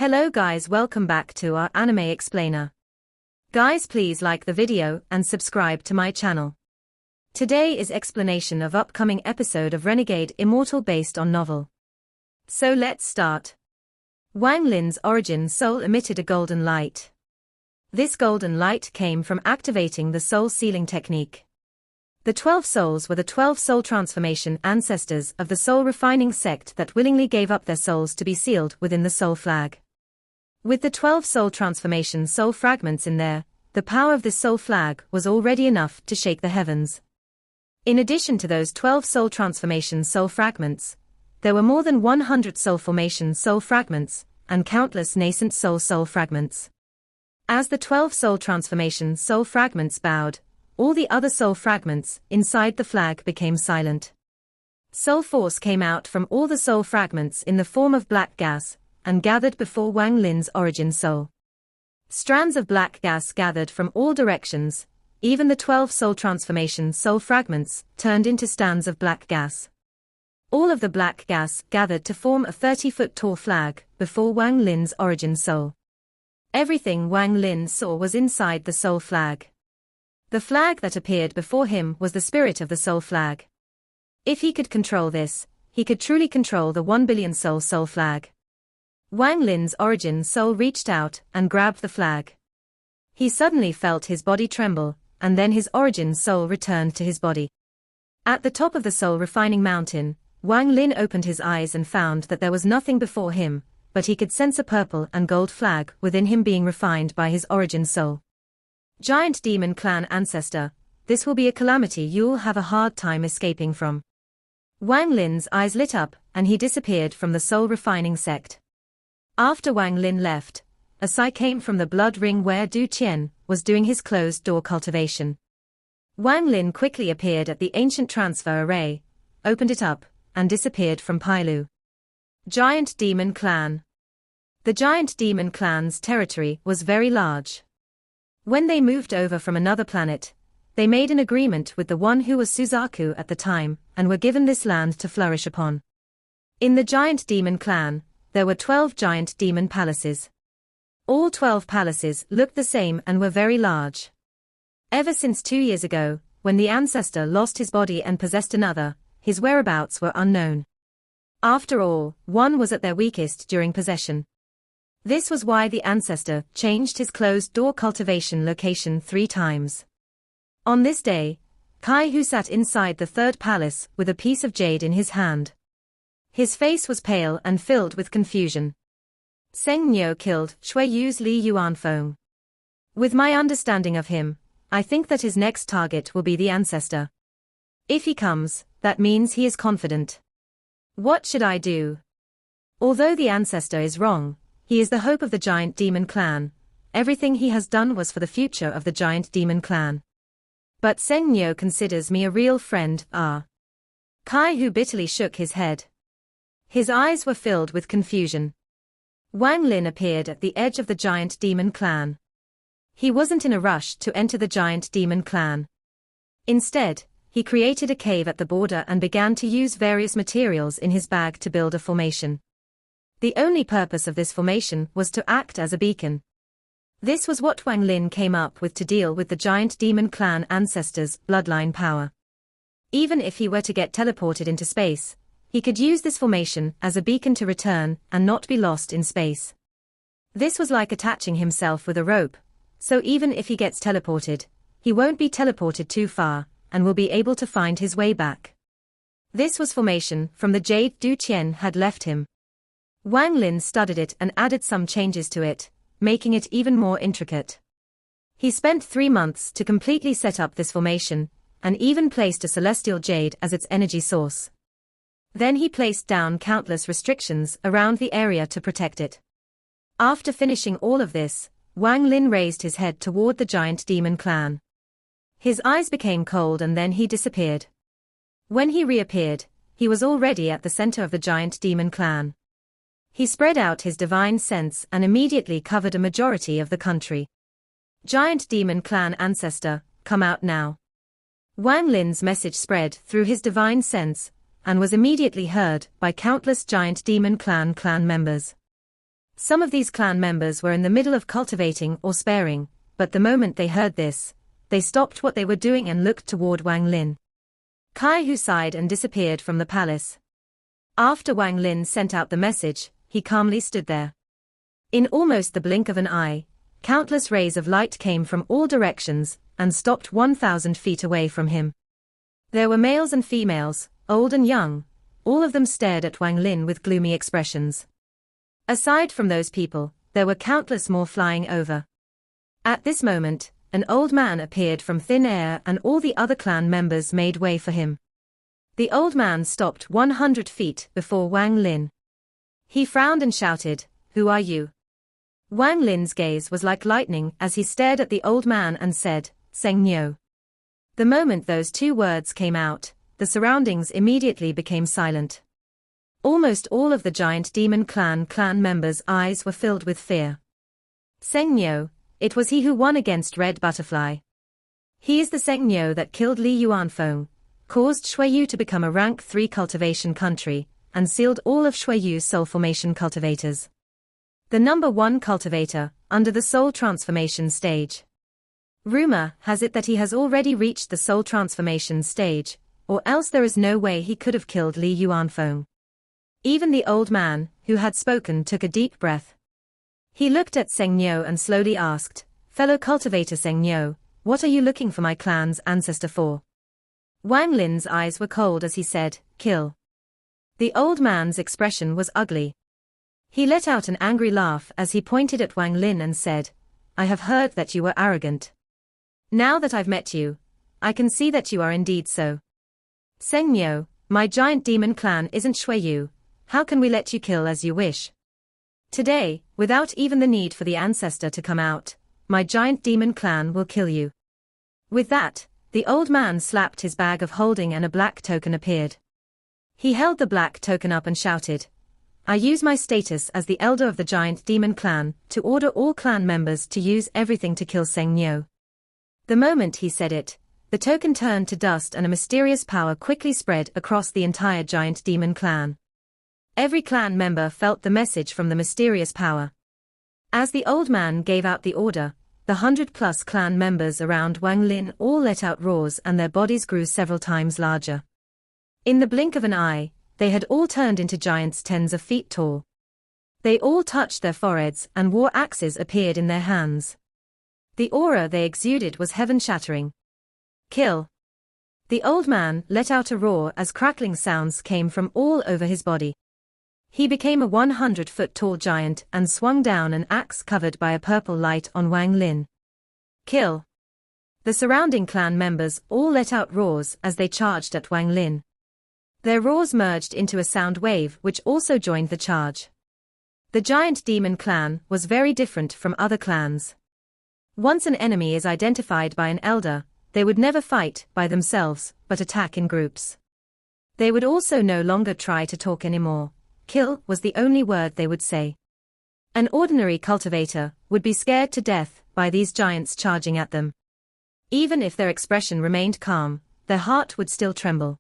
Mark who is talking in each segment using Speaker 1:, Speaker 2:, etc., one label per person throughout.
Speaker 1: Hello guys, welcome back to our anime explainer. Guys, please like the video and subscribe to my channel. Today is explanation of upcoming episode of Renegade Immortal based on novel. So let's start. Wang Lin's origin soul emitted a golden light. This golden light came from activating the soul sealing technique. The 12 souls were the 12 soul transformation ancestors of the soul refining sect that willingly gave up their souls to be sealed within the soul flag. With the 12 soul transformation soul fragments in there, the power of this soul flag was already enough to shake the heavens. In addition to those 12 soul transformation soul fragments, there were more than 100 soul formation soul fragments, and countless nascent soul fragments. As the 12 soul transformation soul fragments bowed, all the other soul fragments inside the flag became silent. Soul force came out from all the soul fragments in the form of black gas, and gathered before Wang Lin's origin soul. Strands of black gas gathered from all directions, even the 12 soul transformation soul fragments turned into stands of black gas. All of the black gas gathered to form a 30-foot tall flag before Wang Lin's origin soul. Everything Wang Lin saw was inside the soul flag. The flag that appeared before him was the spirit of the soul flag. If he could control this, he could truly control the 1 billion soul flag. Wang Lin's origin soul reached out and grabbed the flag. He suddenly felt his body tremble, and then his origin soul returned to his body. At the top of the soul refining mountain, Wang Lin opened his eyes and found that there was nothing before him, but he could sense a purple and gold flag within him being refined by his origin soul. Giant Demon Clan ancestor, this will be a calamity you'll have a hard time escaping from. Wang Lin's eyes lit up, and he disappeared from the soul refining sect. After Wang Lin left, a sigh came from the blood ring where Du Qian was doing his closed door cultivation. Wang Lin quickly appeared at the ancient transfer array, opened it up, and disappeared from Pailu. Giant Demon Clan. The Giant Demon Clan's territory was very large. When they moved over from another planet, they made an agreement with the one who was Suzaku at the time, and were given this land to flourish upon. In the Giant Demon Clan, there were 12 giant demon palaces. All 12 palaces looked the same and were very large. Ever since 2 years ago, when the ancestor lost his body and possessed another, his whereabouts were unknown. After all, one was at their weakest during possession. This was why the ancestor changed his closed door cultivation location 3 times. On this day, Kai Hu sat inside the 3rd palace with a piece of jade in his hand. His face was pale and filled with confusion. Seng Niu killed Shui Yu's Li Yuanfeng. With my understanding of him, I think that his next target will be the ancestor. If he comes, that means he is confident. What should I do? Although the ancestor is wrong, he is the hope of the Giant Demon Clan. Everything he has done was for the future of the Giant Demon Clan. But Seng Niu considers me a real friend. Kai Hu bitterly shook his head. His eyes were filled with confusion. Wang Lin appeared at the edge of the Giant Demon Clan. He wasn't in a rush to enter the Giant Demon Clan. Instead, he created a cave at the border and began to use various materials in his bag to build a formation. The only purpose of this formation was to act as a beacon. This was what Wang Lin came up with to deal with the Giant Demon Clan ancestors' bloodline power. Even if he were to get teleported into space, he could use this formation as a beacon to return and not be lost in space. This was like attaching himself with a rope, so even if he gets teleported, he won't be teleported too far, and will be able to find his way back. This was formation from the jade Du Qian had left him. Wang Lin studied it and added some changes to it, making it even more intricate. He spent 3 months to completely set up this formation, and even placed a celestial jade as its energy source. Then he placed down countless restrictions around the area to protect it. After finishing all of this, Wang Lin raised his head toward the Giant Demon Clan. His eyes became cold and then he disappeared. When he reappeared, he was already at the center of the Giant Demon Clan. He spread out his divine sense and immediately covered a majority of the country. Giant Demon Clan ancestor, come out now. Wang Lin's message spread through his divine sense, and was immediately heard by countless Giant Demon Clan members. Some of these clan members were in the middle of cultivating or sparing, but the moment they heard this, they stopped what they were doing and looked toward Wang Lin. Kai Hu sighed and disappeared from the palace. After Wang Lin sent out the message, he calmly stood there. In almost the blink of an eye, countless rays of light came from all directions and stopped 1,000 feet away from him. There were males and females, old and young, all of them stared at Wang Lin with gloomy expressions. Aside from those people, there were countless more flying over. At this moment, an old man appeared from thin air and all the other clan members made way for him. The old man stopped 100 feet before Wang Lin. He frowned and shouted, "Who are you?" Wang Lin's gaze was like lightning as he stared at the old man and said, "Seng Nyo." The moment those two words came out, the surroundings immediately became silent. Almost all of the giant demon clan members' eyes were filled with fear. Seng Nyo, it was he who won against Red Butterfly. He is the Seng Nyo that killed Li Yuanfeng, caused Shuiyu to become a rank 3 cultivation country, and sealed all of Shuiyu's soul formation cultivators. The number 1 cultivator, under the soul transformation stage. Rumor has it that he has already reached the soul transformation stage, or else there is no way he could have killed Li Yuanfeng. Even the old man, who had spoken, took a deep breath. He looked at Seng Nyo and slowly asked, "Fellow cultivator Seng Nyo, what are you looking for my clan's ancestor for?" Wang Lin's eyes were cold as he said, "Kill." The old man's expression was ugly. He let out an angry laugh as he pointed at Wang Lin and said, "I have heard that you were arrogant. Now that I've met you, I can see that you are indeed so. Seng Nyo, my giant demon clan isn't Shuiyu. How can we let you kill as you wish? Today, without even the need for the ancestor to come out, my giant demon clan will kill you." With that, the old man slapped his bag of holding and a black token appeared. He held the black token up and shouted, "I use my status as the elder of the giant demon clan to order all clan members to use everything to kill Seng Nyo." The moment he said it, the token turned to dust and a mysterious power quickly spread across the entire giant demon clan. Every clan member felt the message from the mysterious power. As the old man gave out the order, the 100+ clan members around Wang Lin all let out roars and their bodies grew several times larger. In the blink of an eye, they had all turned into giants tens of feet tall. They all touched their foreheads and war axes appeared in their hands. The aura they exuded was heaven-shattering. "Kill!" The old man let out a roar as crackling sounds came from all over his body. He became a 100-foot-tall giant and swung down an axe covered by a purple light on Wang Lin. "Kill!" The surrounding clan members all let out roars as they charged at Wang Lin. Their roars merged into a sound wave which also joined the charge. The giant demon clan was very different from other clans. Once an enemy is identified by an elder, they would never fight by themselves but attack in groups. They would also no longer try to talk anymore. Kill was the only word they would say. An ordinary cultivator would be scared to death by these giants charging at them. Even if their expression remained calm, their heart would still tremble.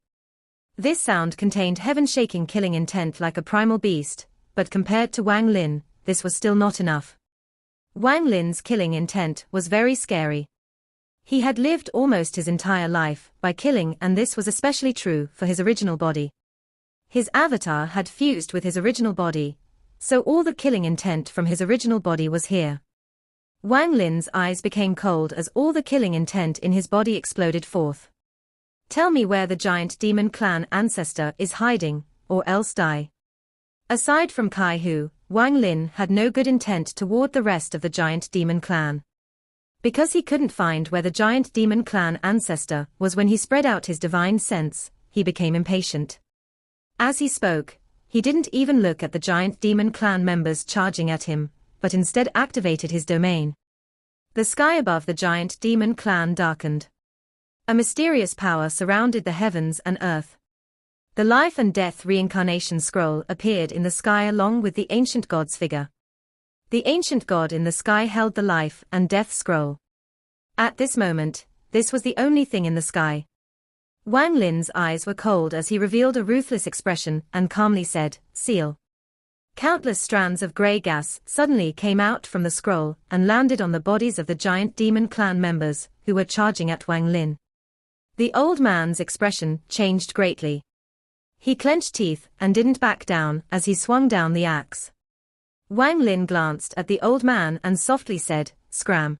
Speaker 1: This sound contained heaven-shaking killing intent like a primal beast, but compared to Wang Lin, this was still not enough. Wang Lin's killing intent was very scary. He had lived almost his entire life by killing, and this was especially true for his original body. His avatar had fused with his original body, so all the killing intent from his original body was here. Wang Lin's eyes became cold as all the killing intent in his body exploded forth. "Tell me where the giant demon clan ancestor is hiding, or else die." Aside from Kai Hu, Wang Lin had no good intent toward the rest of the giant demon clan. Because he couldn't find where the giant demon clan ancestor was when he spread out his divine sense, he became impatient. As he spoke, he didn't even look at the giant demon clan members charging at him, but instead activated his domain. The sky above the giant demon clan darkened. A mysterious power surrounded the heavens and earth. The life and death reincarnation scroll appeared in the sky along with the ancient god's figure. The ancient god in the sky held the life and death scroll. At this moment, this was the only thing in the sky. Wang Lin's eyes were cold as he revealed a ruthless expression and calmly said, "Seal." Countless strands of grey gas suddenly came out from the scroll and landed on the bodies of the giant demon clan members who were charging at Wang Lin. The old man's expression changed greatly. He clenched teeth and didn't back down as he swung down the axe. Wang Lin glanced at the old man and softly said, "Scram."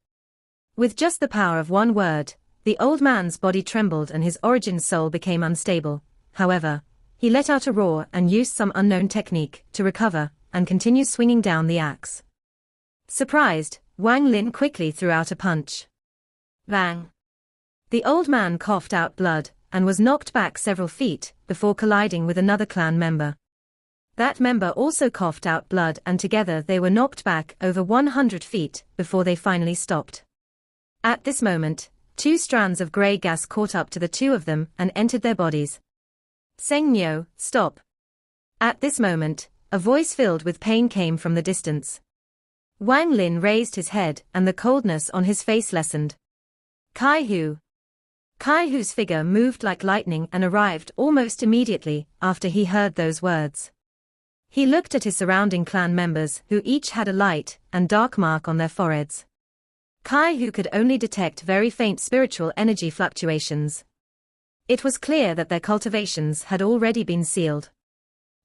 Speaker 1: With just the power of one word, the old man's body trembled and his origin soul became unstable. However, he let out a roar and used some unknown technique to recover and continue swinging down the axe. Surprised, Wang Lin quickly threw out a punch. Bang! The old man coughed out blood and was knocked back several feet before colliding with another clan member. That member also coughed out blood and together they were knocked back over 100 feet before they finally stopped. At this moment, 2 strands of grey gas caught up to the 2 of them and entered their bodies. "Seng Nyo, stop." At this moment, a voice filled with pain came from the distance. Wang Lin raised his head and the coldness on his face lessened. Kai Hu. Kai Hu's figure moved like lightning and arrived almost immediately after he heard those words. He looked at his surrounding clan members who each had a light and dark mark on their foreheads. Kai Hu could only detect very faint spiritual energy fluctuations. It was clear that their cultivations had already been sealed.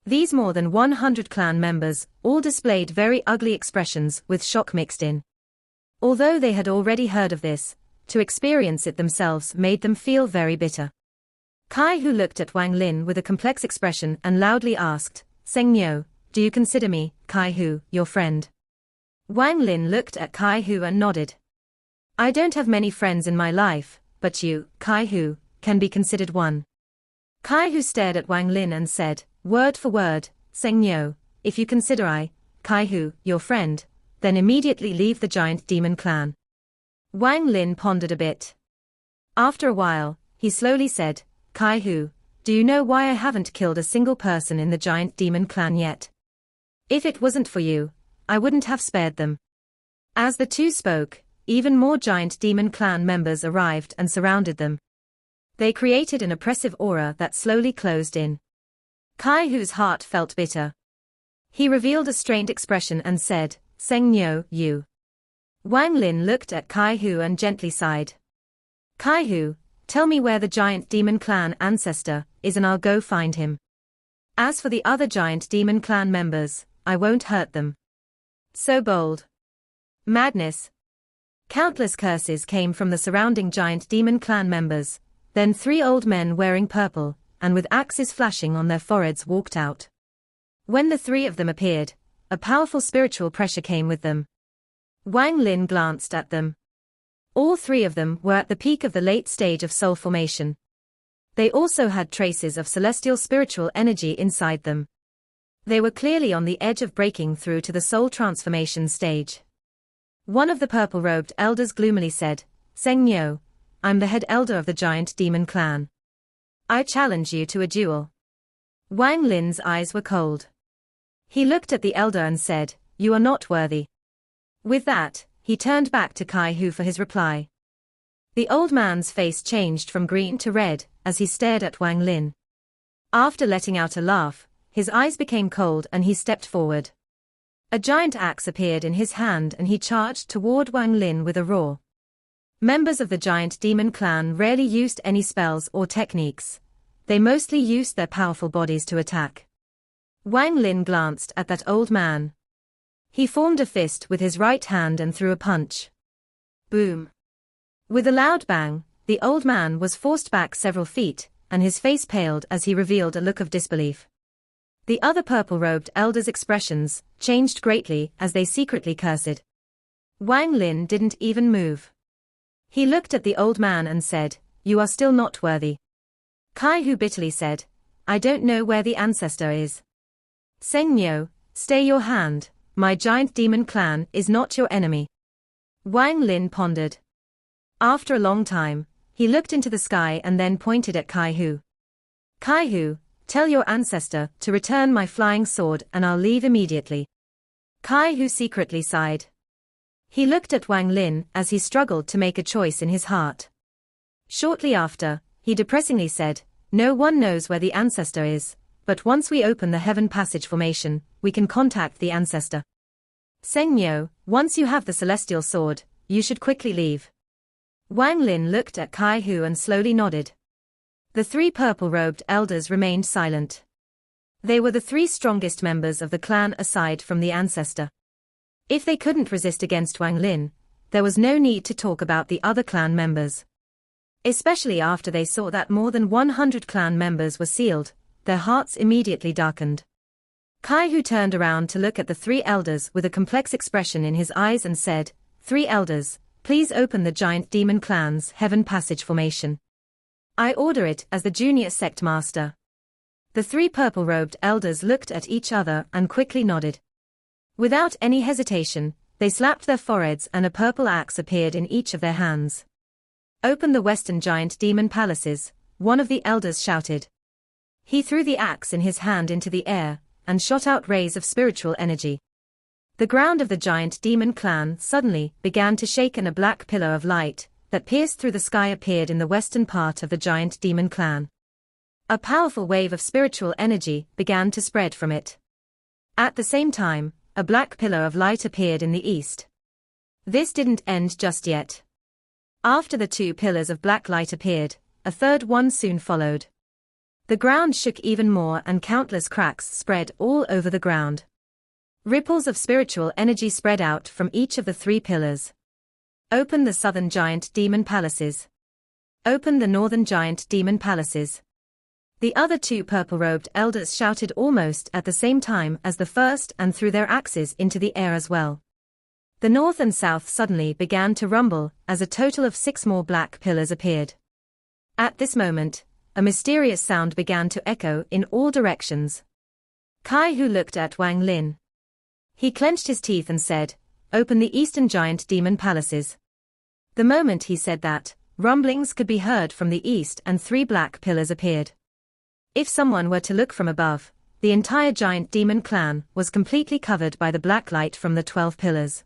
Speaker 1: These more than 100 clan members all displayed very ugly expressions with shock mixed in. Although they had already heard of this, to experience it themselves made them feel very bitter. Kai Hu looked at Wang Lin with a complex expression and loudly asked, "Seng Nyo, do you consider me, Kai Hu, your friend?" Wang Lin looked at Kai Hu and nodded. "I don't have many friends in my life, but you, Kai Hu, can be considered one." Kai Hu stared at Wang Lin and said, word for word, "Seng Nyo, if you consider I, Kai Hu, your friend, then immediately leave the giant demon clan." Wang Lin pondered a bit. After a while, he slowly said, "Kai Hu, do you know why I haven't killed a single person in the giant demon clan yet? If it wasn't for you, I wouldn't have spared them." As the two spoke, even more giant demon clan members arrived and surrounded them. They created an oppressive aura that slowly closed in. Kai Hu's heart felt bitter. He revealed a strained expression and said, "Seng Nyo, you." Wang Lin looked at Kai Hu and gently sighed. "Kai Hu, tell me where the giant demon clan ancestor is and I'll go find him. As for the other giant demon clan members, I won't hurt them." So bold. Madness. Countless curses came from the surrounding giant demon clan members. Then 3 old men wearing purple, and with axes flashing on their foreheads walked out. When the 3 of them appeared, a powerful spiritual pressure came with them. Wang Lin glanced at them. All 3 of them were at the peak of the late stage of soul formation. They also had traces of celestial spiritual energy inside them. They were clearly on the edge of breaking through to the soul transformation stage. One of the purple-robed elders gloomily said, "Seng Nyo, I'm the head elder of the giant demon clan. I challenge you to a duel." Wang Lin's eyes were cold. He looked at the elder and said, "You are not worthy." With that, he turned back to Kai Hu for his reply. The old man's face changed from green to red as he stared at Wang Lin. After letting out a laugh, his eyes became cold and he stepped forward. A giant axe appeared in his hand and he charged toward Wang Lin with a roar. Members of the giant demon clan rarely used any spells or techniques. They mostly used their powerful bodies to attack. Wang Lin glanced at that old man. He formed a fist with his right hand and threw a punch. Boom. With a loud bang, the old man was forced back several feet, and his face paled as he revealed a look of disbelief. The other purple-robed elders' expressions changed greatly as they secretly cursed. Wang Lin didn't even move. He looked at the old man and said, "You are still not worthy." Kai Hu bitterly said, "I don't know where the ancestor is." "Seng Nyo, stay your hand, my giant demon clan is not your enemy." Wang Lin pondered. After a long time, he looked into the sky and then pointed at Kai Hu. "Kai Hu, tell your ancestor to return my flying sword and I'll leave immediately." Kai Hu secretly sighed. He looked at Wang Lin as he struggled to make a choice in his heart. Shortly after, he depressingly said, "No one knows where the ancestor is, but once we open the heaven passage formation, we can contact the ancestor. Seng Myo, once you have the celestial sword, you should quickly leave. Wang Lin looked at Kai Hu and slowly nodded. The three purple-robed elders remained silent. They were the three strongest members of the clan aside from the ancestor. If they couldn't resist against Wang Lin, there was no need to talk about the other clan members. Especially after they saw that more than 100 clan members were sealed, their hearts immediately darkened. Kai Hu turned around to look at the three elders with a complex expression in his eyes and said, "Three elders, please open the giant demon clan's heaven passage formation. I order it as the junior sect master." The three purple-robed elders looked at each other and quickly nodded. Without any hesitation, they slapped their foreheads and a purple axe appeared in each of their hands. "Open the western giant demon palaces," one of the elders shouted. He threw the axe in his hand into the air, and shot out rays of spiritual energy. The ground of the giant demon clan suddenly began to shake and a black pillar of light, that pierced through the sky appeared in the western part of the giant demon clan. A powerful wave of spiritual energy began to spread from it. At the same time, a black pillar of light appeared in the east. This didn't end just yet. After the two pillars of black light appeared, a third one soon followed. The ground shook even more and countless cracks spread all over the ground. Ripples of spiritual energy spread out from each of the three pillars. "Open the southern giant demon palaces. Open the northern giant demon palaces." The other two purple-robed elders shouted almost at the same time as the first and threw their axes into the air as well. The north and south suddenly began to rumble as a total of 6 more black pillars appeared. At this moment, a mysterious sound began to echo in all directions. Kai Hu looked at Wang Lin. He clenched his teeth and said, "Open the eastern giant demon palaces." The moment he said that, rumblings could be heard from the east and 3 black pillars appeared. If someone were to look from above, the entire giant demon clan was completely covered by the black light from the 12 pillars.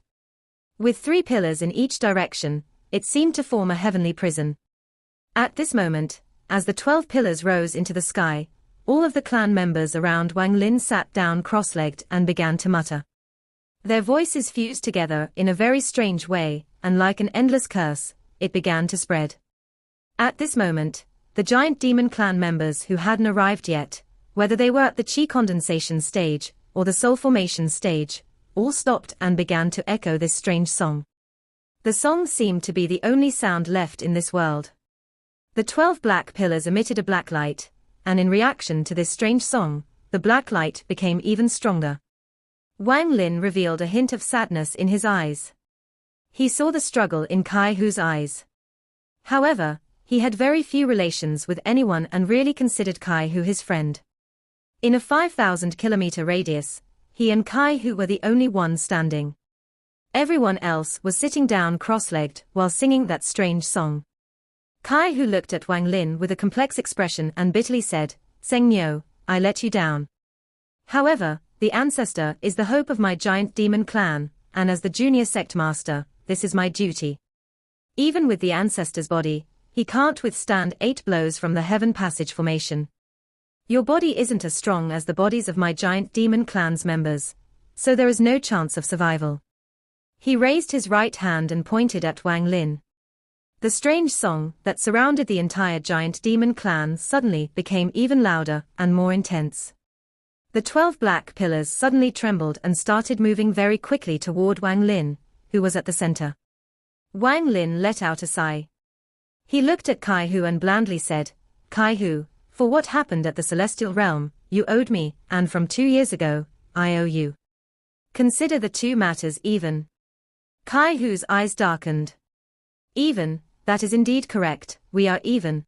Speaker 1: With 3 pillars in each direction, it seemed to form a heavenly prison. At this moment, as the 12 pillars rose into the sky, all of the clan members around Wang Lin sat down cross-legged and began to mutter. Their voices fused together in a very strange way, and like an endless curse, it began to spread. At this moment, the giant demon clan members who hadn't arrived yet, whether they were at the chi condensation stage or the soul formation stage, all stopped and began to echo this strange song. The song seemed to be the only sound left in this world. The 12 black pillars emitted a black light, and in reaction to this strange song, the black light became even stronger. Wang Lin revealed a hint of sadness in his eyes. He saw the struggle in Kai Hu's eyes. However, he had very few relations with anyone and really considered Kai Hu his friend. In a 5,000-kilometer radius, he and Kai Hu were the only ones standing. Everyone else was sitting down cross-legged while singing that strange song. Kai Hu looked at Wang Lin with a complex expression and bitterly said, "Seng Myo, I let you down. However, the ancestor is the hope of my giant demon clan, and as the junior sect master, this is my duty. Even with the ancestor's body, he can't withstand 8 blows from the heaven passage formation. Your body isn't as strong as the bodies of my giant demon clan's members, so there is no chance of survival." He raised his right hand and pointed at Wang Lin. The strange song that surrounded the entire giant demon clan suddenly became even louder and more intense. The 12 black pillars suddenly trembled and started moving very quickly toward Wang Lin, who was at the center. Wang Lin let out a sigh. He looked at Kai Hu and blandly said, "Kai Hu, for what happened at the celestial realm, you owed me, and from 2 years ago, I owe you. Consider the 2 matters even." Kai Hu's eyes darkened. "Even, that is indeed correct, we are even."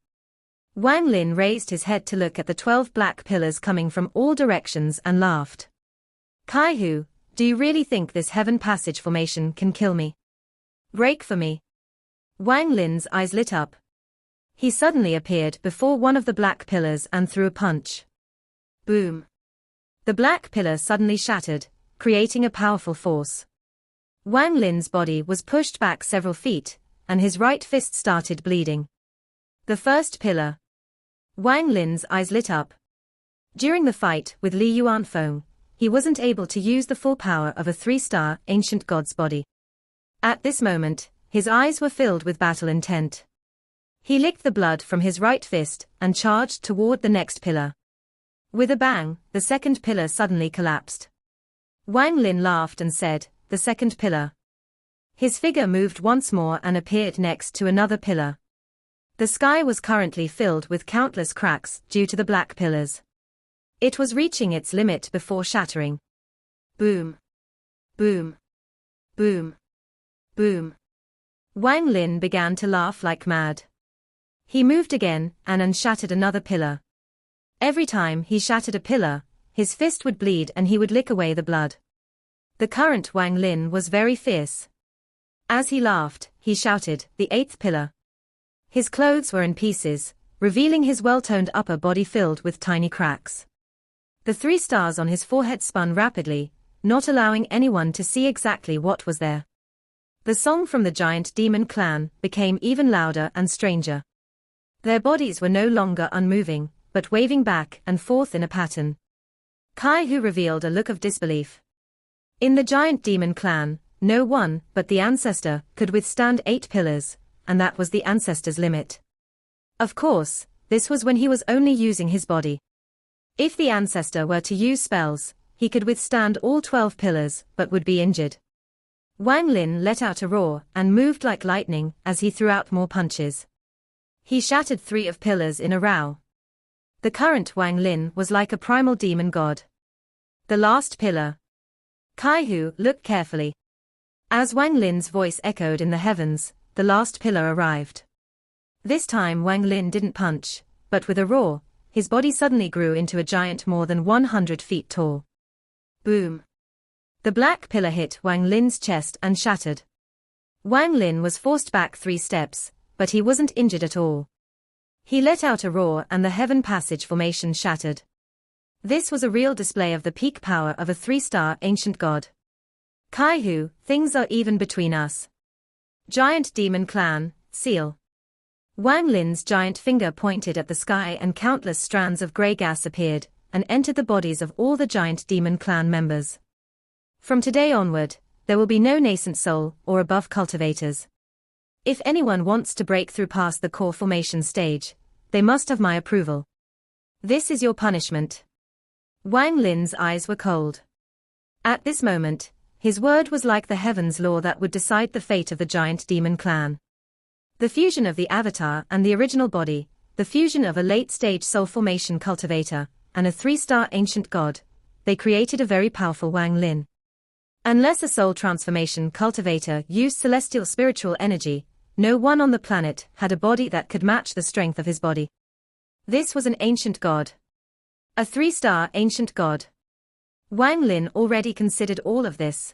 Speaker 1: Wang Lin raised his head to look at the 12 black pillars coming from all directions and laughed. "Kai Hu, do you really think this heaven passage formation can kill me? Break for me." Wang Lin's eyes lit up. He suddenly appeared before one of the black pillars and threw a punch. Boom! The black pillar suddenly shattered, creating a powerful force. Wang Lin's body was pushed back several feet, and his right fist started bleeding. The first pillar. Wang Lin's eyes lit up. During the fight with Li Yuanfeng, he wasn't able to use the full power of a 3-star ancient god's body. At this moment, his eyes were filled with battle intent. He licked the blood from his right fist and charged toward the next pillar. With a bang, the second pillar suddenly collapsed. Wang Lin laughed and said, "The second pillar." His figure moved once more and appeared next to another pillar. The sky was currently filled with countless cracks due to the black pillars. It was reaching its limit before shattering. Boom. Boom. Boom. Boom. Wang Lin began to laugh like mad. He moved again and unshattered another pillar. Every time he shattered a pillar, his fist would bleed and he would lick away the blood. The current Wang Lin was very fierce. As he laughed, he shouted, "The 8th pillar." His clothes were in pieces, revealing his well-toned upper body filled with tiny cracks. The 3 stars on his forehead spun rapidly, not allowing anyone to see exactly what was there. The song from the giant demon clan became even louder and stranger. Their bodies were no longer unmoving, but waving back and forth in a pattern. Kai-Hu revealed a look of disbelief. In the giant demon clan, no one but the ancestor could withstand 8 pillars, and that was the ancestor's limit. Of course, this was when he was only using his body. If the ancestor were to use spells, he could withstand all 12 pillars but would be injured. Wang Lin let out a roar and moved like lightning as he threw out more punches. He shattered 3 of pillars in a row. The current Wang Lin was like a primal demon god. The last pillar. Kai-Hu looked carefully. As Wang Lin's voice echoed in the heavens, the last pillar arrived. This time Wang Lin didn't punch, but with a roar, his body suddenly grew into a giant more than 100 feet tall. Boom. The black pillar hit Wang Lin's chest and shattered. Wang Lin was forced back 3 steps, but he wasn't injured at all. He let out a roar and the heaven passage formation shattered. This was a real display of the peak power of a 3-star ancient god. Kai-Hu, things are even between us. Giant demon clan, seal. Wang Lin's giant finger pointed at the sky and countless strands of grey gas appeared, and entered the bodies of all the giant demon clan members. From today onward, there will be no nascent soul or above cultivators. If anyone wants to break through past the core formation stage, they must have my approval. This is your punishment. Wang Lin's eyes were cold. At this moment, his word was like the heavens' law that would decide the fate of the giant demon clan. The fusion of the avatar and the original body, the fusion of a late-stage soul formation cultivator, and a 3-star ancient god, they created a very powerful Wang Lin. Unless a soul transformation cultivator used celestial spiritual energy, no one on the planet had a body that could match the strength of his body. This was an ancient god. A 3-star ancient god. Wang Lin already considered all of this.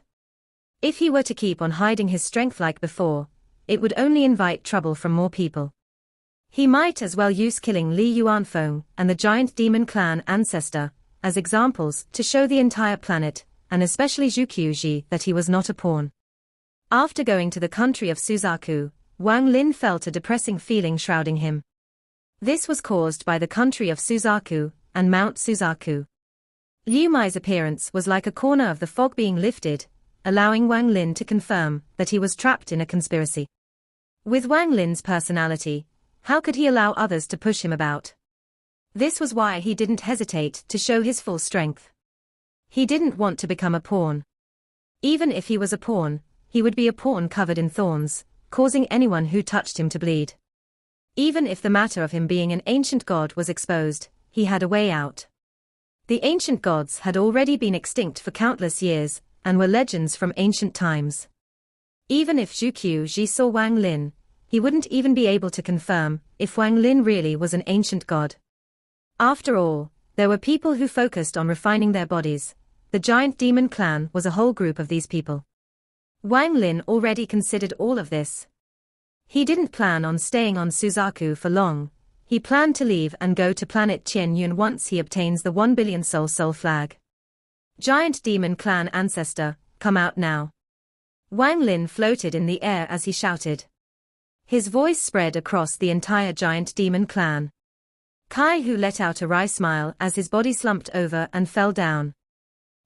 Speaker 1: If he were to keep on hiding his strength like before, it would only invite trouble from more people. He might as well use killing Li Yuanfeng and the giant demon clan ancestor as examples to show the entire planet, and especially Zhuqiuji, that he was not a pawn. After going to the country of Suzaku, Wang Lin felt a depressing feeling shrouding him. This was caused by the country of Suzaku and Mount Suzaku. Liu Mai's appearance was like a corner of the fog being lifted, allowing Wang Lin to confirm that he was trapped in a conspiracy. With Wang Lin's personality, how could he allow others to push him about? This was why he didn't hesitate to show his full strength. He didn't want to become a pawn. Even if he was a pawn, he would be a pawn covered in thorns, causing anyone who touched him to bleed. Even if the matter of him being an ancient god was exposed, he had a way out. The ancient gods had already been extinct for countless years, and were legends from ancient times. Even if Zhuqiuji saw Wang Lin, he wouldn't even be able to confirm if Wang Lin really was an ancient god. After all, there were people who focused on refining their bodies. The giant demon clan was a whole group of these people. Wang Lin already considered all of this. He didn't plan on staying on Suzaku for long. He planned to leave and go to planet Qianyun once he obtains the 1 billion soul flag. Giant demon clan ancestor, come out now. Wang Lin floated in the air as he shouted. His voice spread across the entire giant demon clan. Kai Hu let out a wry smile as his body slumped over and fell down.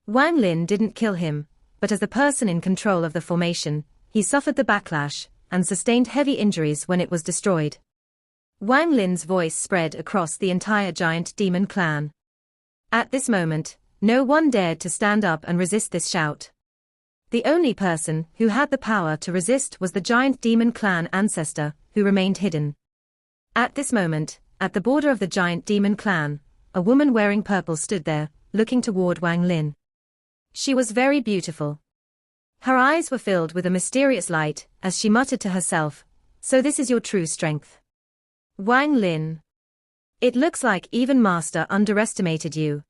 Speaker 1: Wang Lin didn't kill him, but as the person in control of the formation, he suffered the backlash and sustained heavy injuries when it was destroyed. Wang Lin's voice spread across the entire giant demon clan. At this moment, no one dared to stand up and resist this shout. The only person who had the power to resist was the giant demon clan ancestor, who remained hidden. At this moment, at the border of the giant demon clan, a woman wearing purple stood there, looking toward Wang Lin. She was very beautiful. Her eyes were filled with a mysterious light, as she muttered to herself, "So this is your true strength. Wang Lin. It looks like even Master underestimated you."